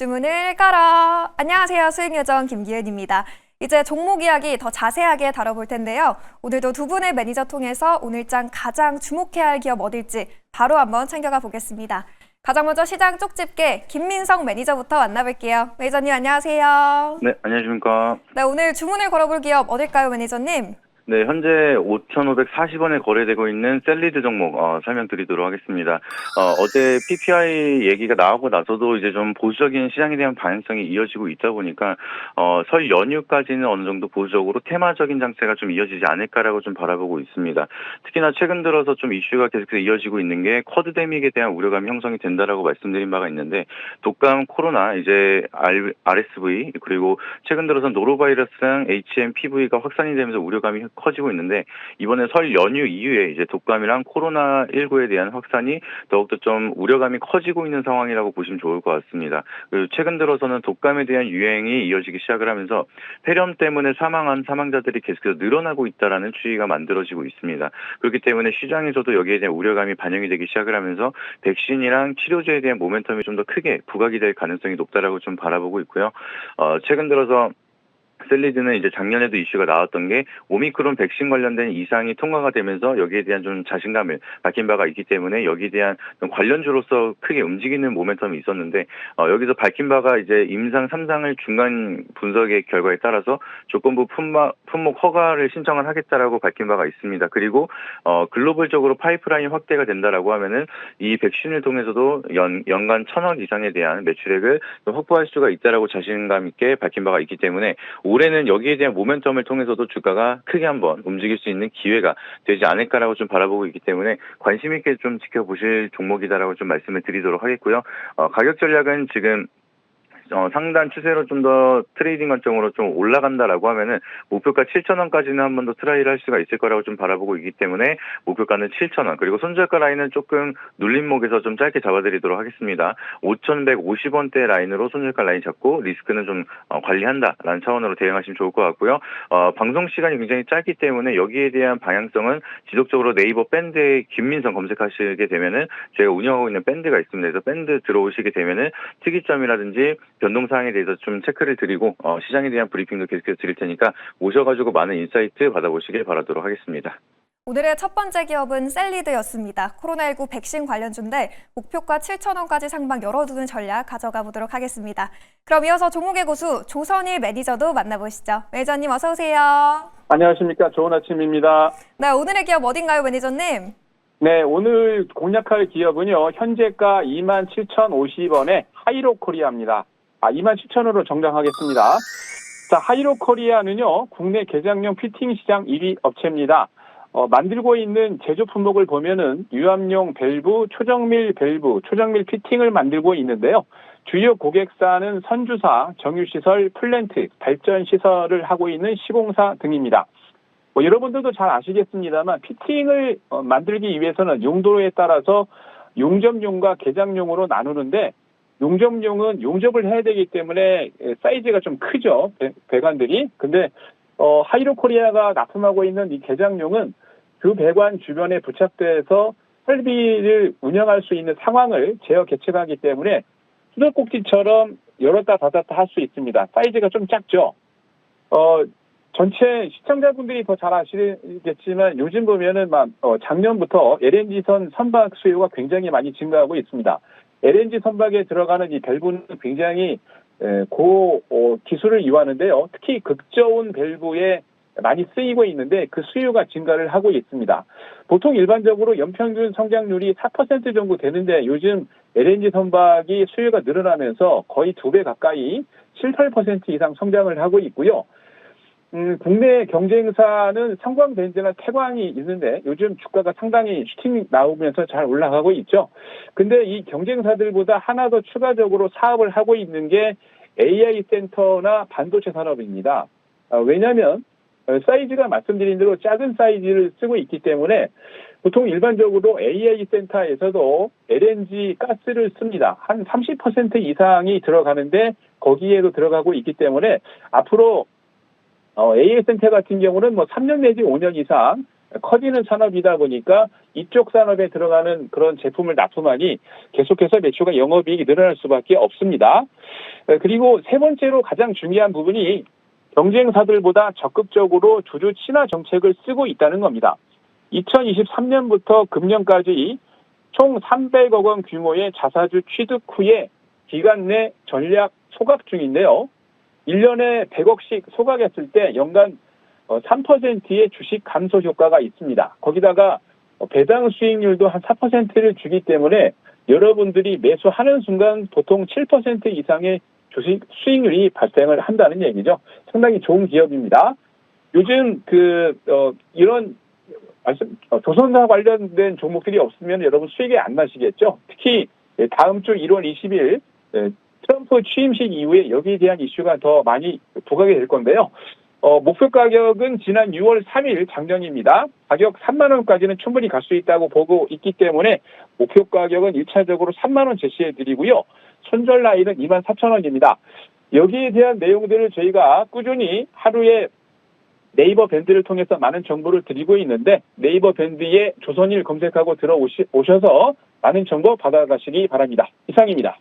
주문을 깔아. 안녕하세요. 수익요정 김기은입니다. 이제 종목 이야기 더 자세하게 다뤄볼 텐데요. 오늘도 두 분의 매니저 통해서 오늘장 가장 주목해야 할 기업 어딜지 바로 한번 챙겨가 보겠습니다. 가장 먼저 시장 쪽집게 김민성 매니저부터 만나볼게요. 매니저님 안녕하세요. 네, 안녕하십니까. 네, 오늘 주문을 걸어볼 기업 어딜까요, 매니저님? 네, 현재 5,540원에 거래되고 있는 셀리드 종목 설명드리도록 하겠습니다. 어제 PPI 얘기가 나오고 나서도 이제 좀 보수적인 시장에 대한 방향성이 이어지고 있다 보니까 설 연휴까지는 어느 정도 보수적으로 테마적인 장세가 좀 이어지지 않을까라고 좀 바라보고 있습니다. 특히나 최근 들어서 좀 이슈가 계속해서 이어지고 있는 게 쿼드데믹에 대한 우려감이 형성이 된다라고 말씀드린 바가 있는데, 독감, 코로나, 이제 RSV, 그리고 최근 들어서 노로바이러스랑 HMPV가 확산이 되면서 우려감이 커지고 있는데, 이번에 설 연휴 이후에 이제 독감이랑 코로나19에 대한 확산이 더욱더 좀 우려감이 커지고 있는 상황이라고 보시면 좋을 것 같습니다. 그리고 최근 들어서는 독감에 대한 유행이 이어지기 시작을 하면서 폐렴 때문에 사망한 사망자들이 계속해서 늘어나고 있다라는 추이가 만들어지고 있습니다. 그렇기 때문에 시장에서도 여기에 대한 우려감이 반영이 되기 시작을 하면서 백신이랑 치료제에 대한 모멘텀이 좀 더 크게 부각이 될 가능성이 높다라고 좀 바라보고 있고요. 최근 들어서 셀리드는 이제 작년에도 이슈가 나왔던 게 오미크론 백신 관련된 이상이 통과가 되면서 여기에 대한 좀 자신감을 밝힌 바가 있기 때문에 여기에 대한 관련주로서 크게 움직이는 모멘텀이 있었는데, 여기서 밝힌 바가 이제 임상 3상을 중간 분석의 결과에 따라서 조건부 품목 허가를 신청을 하겠다라고 밝힌 바가 있습니다. 그리고 글로벌적으로 파이프라인 확대가 된다라고 하면은 이 백신을 통해서도 연간 1,000억 이상에 대한 매출액을 확보할 수가 있다라고 자신감 있게 밝힌 바가 있기 때문에 올해는 여기에 대한 모멘텀을 통해서도 주가가 크게 한번 움직일 수 있는 기회가 되지 않을까라고 좀 바라보고 있기 때문에 관심 있게 좀 지켜보실 종목이다라고 좀 말씀을 드리도록 하겠고요. 가격 전략은 지금 상단 추세로 좀 더 트레이딩 관점으로 좀 올라간다라고 하면은 목표가 7,000원까지는 한 번 더 트라이를 할 수가 있을 거라고 좀 바라보고 있기 때문에 목표가는 7,000원, 그리고 손절가 라인은 조금 눌림목에서 좀 짧게 잡아드리도록 하겠습니다. 5,150원대 라인으로 손절가 라인 잡고 리스크는 좀 관리한다라는 차원으로 대응하시면 좋을 것 같고요. 방송 시간이 굉장히 짧기 때문에 여기에 대한 방향성은 지속적으로 네이버 밴드에 김민성 검색하시게 되면은 제가 운영하고 있는 밴드가 있습니다. 그래서 밴드 들어오시게 되면은 특이점이라든지 변동사항에 대해서 좀 체크를 드리고 시장에 대한 브리핑도 계속해서 드릴 테니까 오셔가지고 많은 인사이트 받아보시길 바라도록 하겠습니다. 오늘의 첫 번째 기업은 셀리드였습니다. 코로나19 백신 관련주인데 목표가 7,000원까지 상방 열어두는 전략 가져가 보도록 하겠습니다. 그럼 이어서 종목의 고수 조선일 매니저도 만나보시죠. 매니저님 어서 오세요. 안녕하십니까. 좋은 아침입니다. 네, 오늘의 기업 어딘가요, 매니저님? 네, 오늘 공략할 기업은요, 현재가 27,050원의 하이로코리아입니다. 27,000원으로 정정하겠습니다. 자, 하이로코리아는요, 국내 개장용 피팅 시장 1위 업체입니다. 만들고 있는 제조 품목을 보면은 유압용 밸브, 초정밀 밸브, 초정밀 피팅을 만들고 있는데요. 주요 고객사는 선주사, 정유시설, 플랜트, 발전시설을 하고 있는 시공사 등입니다. 여러분들도 잘 아시겠습니다만 피팅을 만들기 위해서는 용도에 따라서 용접용과 개장용으로 나누는데, 용접용은 용접을 해야 되기 때문에 사이즈가 좀 크죠, 배관들이. 근데 하이로코리아가 납품하고 있는 이 개장용은 그 배관 주변에 부착돼서 설비를 운영할 수 있는 상황을 제어 계측하기 때문에 수도꼭지처럼 열었다 닫았다 할 수 있습니다. 사이즈가 좀 작죠. 전체 시청자분들이 더 잘 아시겠지만 요즘 보면은 작년부터 LNG선 선박 수요가 굉장히 많이 증가하고 있습니다. LNG 선박에 들어가는 이 밸브는 굉장히 기술을 요하는데요. 특히 극저온 밸브에 많이 쓰이고 있는데 그 수요가 증가를 하고 있습니다. 보통 일반적으로 연평균 성장률이 4% 정도 되는데 요즘 LNG 선박이 수요가 늘어나면서 거의 2배 가까이 7, 8% 이상 성장을 하고 있고요. 국내 경쟁사는 성광벤즈나 태광이 있는데 요즘 주가가 상당히 슈팅 나오면서 잘 올라가고 있죠. 근데 이 경쟁사들보다 하나 더 추가적으로 사업을 하고 있는 게 AI 센터나 반도체 산업입니다. 왜냐하면 사이즈가 말씀드린 대로 작은 사이즈를 쓰고 있기 때문에 보통 일반적으로 AI 센터에서도 LNG 가스를 씁니다. 한 30% 이상이 들어가는데 거기에도 들어가고 있기 때문에 앞으로 AI 센터 같은 경우는 3년 내지 5년 이상 커지는 산업이다 보니까 이쪽 산업에 들어가는 그런 제품을 납품하니 계속해서 매출과 영업이익이 늘어날 수밖에 없습니다. 그리고 세 번째로 가장 중요한 부분이 경쟁사들보다 적극적으로 주주 친화 정책을 쓰고 있다는 겁니다. 2023년부터 금년까지 총 300억 원 규모의 자사주 취득 후에 기간 내 전략 소각 중인데요. 1년에 100억씩 소각했을 때 연간 3%의 주식 감소 효과가 있습니다. 거기다가 배당 수익률도 한 4%를 주기 때문에 여러분들이 매수하는 순간 보통 7% 이상의 주식 수익률이 발생을 한다는 얘기죠. 상당히 좋은 기업입니다. 요즘 이런 조선사 관련된 종목들이 없으면 여러분 수익이 안 나시겠죠. 특히 다음 주 1월 20일 트럼프 취임식 이후에 여기에 대한 이슈가 더 많이 부각이 될 건데요. 목표 가격은 지난 6월 3일 작년입니다. 가격 3만 원까지는 충분히 갈 수 있다고 보고 있기 때문에 목표 가격은 1차적으로 3만 원 제시해 드리고요. 손절 라인은 2만 4천 원입니다. 여기에 대한 내용들을 저희가 꾸준히 하루에 네이버 밴드를 통해서 많은 정보를 드리고 있는데 네이버 밴드에 조선일 검색하고 들어오셔서 많은 정보 받아가시기 바랍니다. 이상입니다.